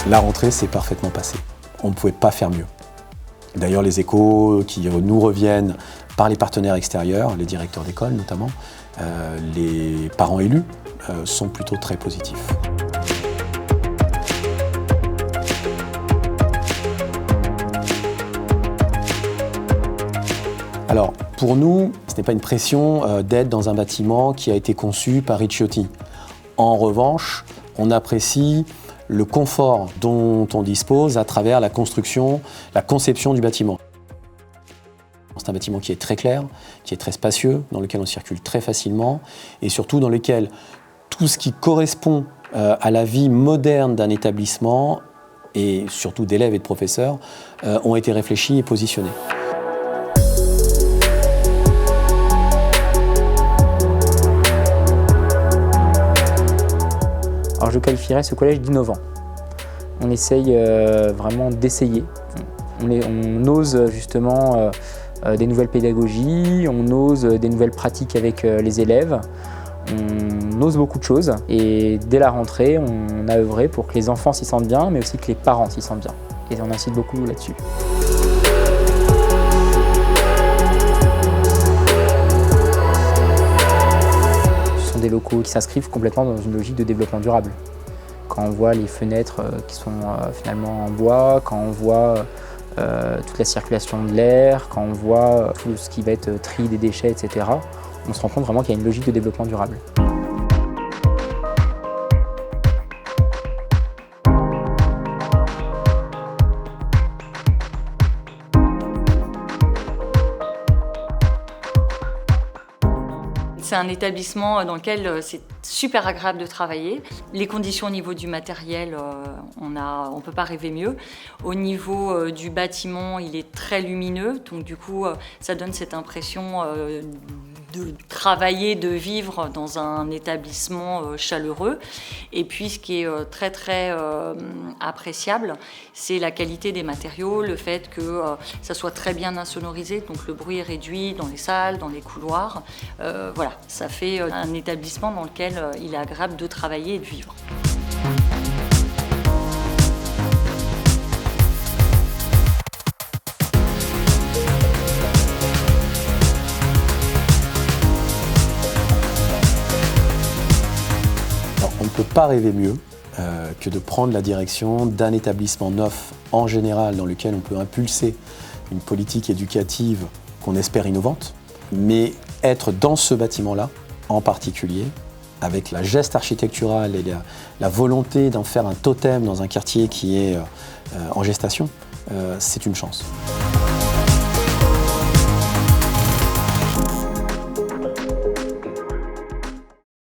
La rentrée s'est parfaitement passée. On ne pouvait pas faire mieux. D'ailleurs, les échos qui nous reviennent par les partenaires extérieurs, les directeurs d'école notamment, les parents élus, sont plutôt très positifs. Alors, pour nous, ce n'est pas une pression d'être dans un bâtiment qui a été conçu par Ricciotti. En revanche, on apprécie le confort dont on dispose à travers la construction, la conception du bâtiment. C'est un bâtiment qui est très clair, qui est très spacieux, dans lequel on circule très facilement et surtout dans lequel tout ce qui correspond à la vie moderne d'un établissement et surtout d'élèves et de professeurs ont été réfléchis et positionnés. Alors je qualifierais ce collège d'innovant. On essaye vraiment d'essayer. On ose justement des nouvelles pédagogies, on ose des nouvelles pratiques avec les élèves. On ose beaucoup de choses et dès la rentrée, on a œuvré pour que les enfants s'y sentent bien, mais aussi que les parents s'y sentent bien. Et on incite beaucoup là-dessus. Des locaux qui s'inscrivent complètement dans une logique de développement durable. Quand on voit les fenêtres qui sont finalement en bois, quand on voit toute la circulation de l'air, quand on voit tout ce qui va être tri des déchets, etc., on se rend compte vraiment qu'il y a une logique de développement durable. C'est un établissement dans lequel c'est super agréable de travailler. Les conditions au niveau du matériel, on ne peut pas rêver mieux. Au niveau du bâtiment, il est très lumineux, donc du coup, ça donne cette impression de travailler, de vivre dans un établissement chaleureux. Et puis, ce qui est très très appréciable, c'est la qualité des matériaux, le fait que ça soit très bien insonorisé, donc le bruit est réduit dans les salles, dans les couloirs. Voilà, ça fait un établissement dans lequel il est agréable de travailler et de vivre. On ne peut pas rêver mieux que de prendre la direction d'un établissement neuf en général dans lequel on peut impulser une politique éducative qu'on espère innovante, mais être dans ce bâtiment-là en particulier, avec la geste architecturale et la volonté d'en faire un totem dans un quartier qui est en gestation, c'est une chance.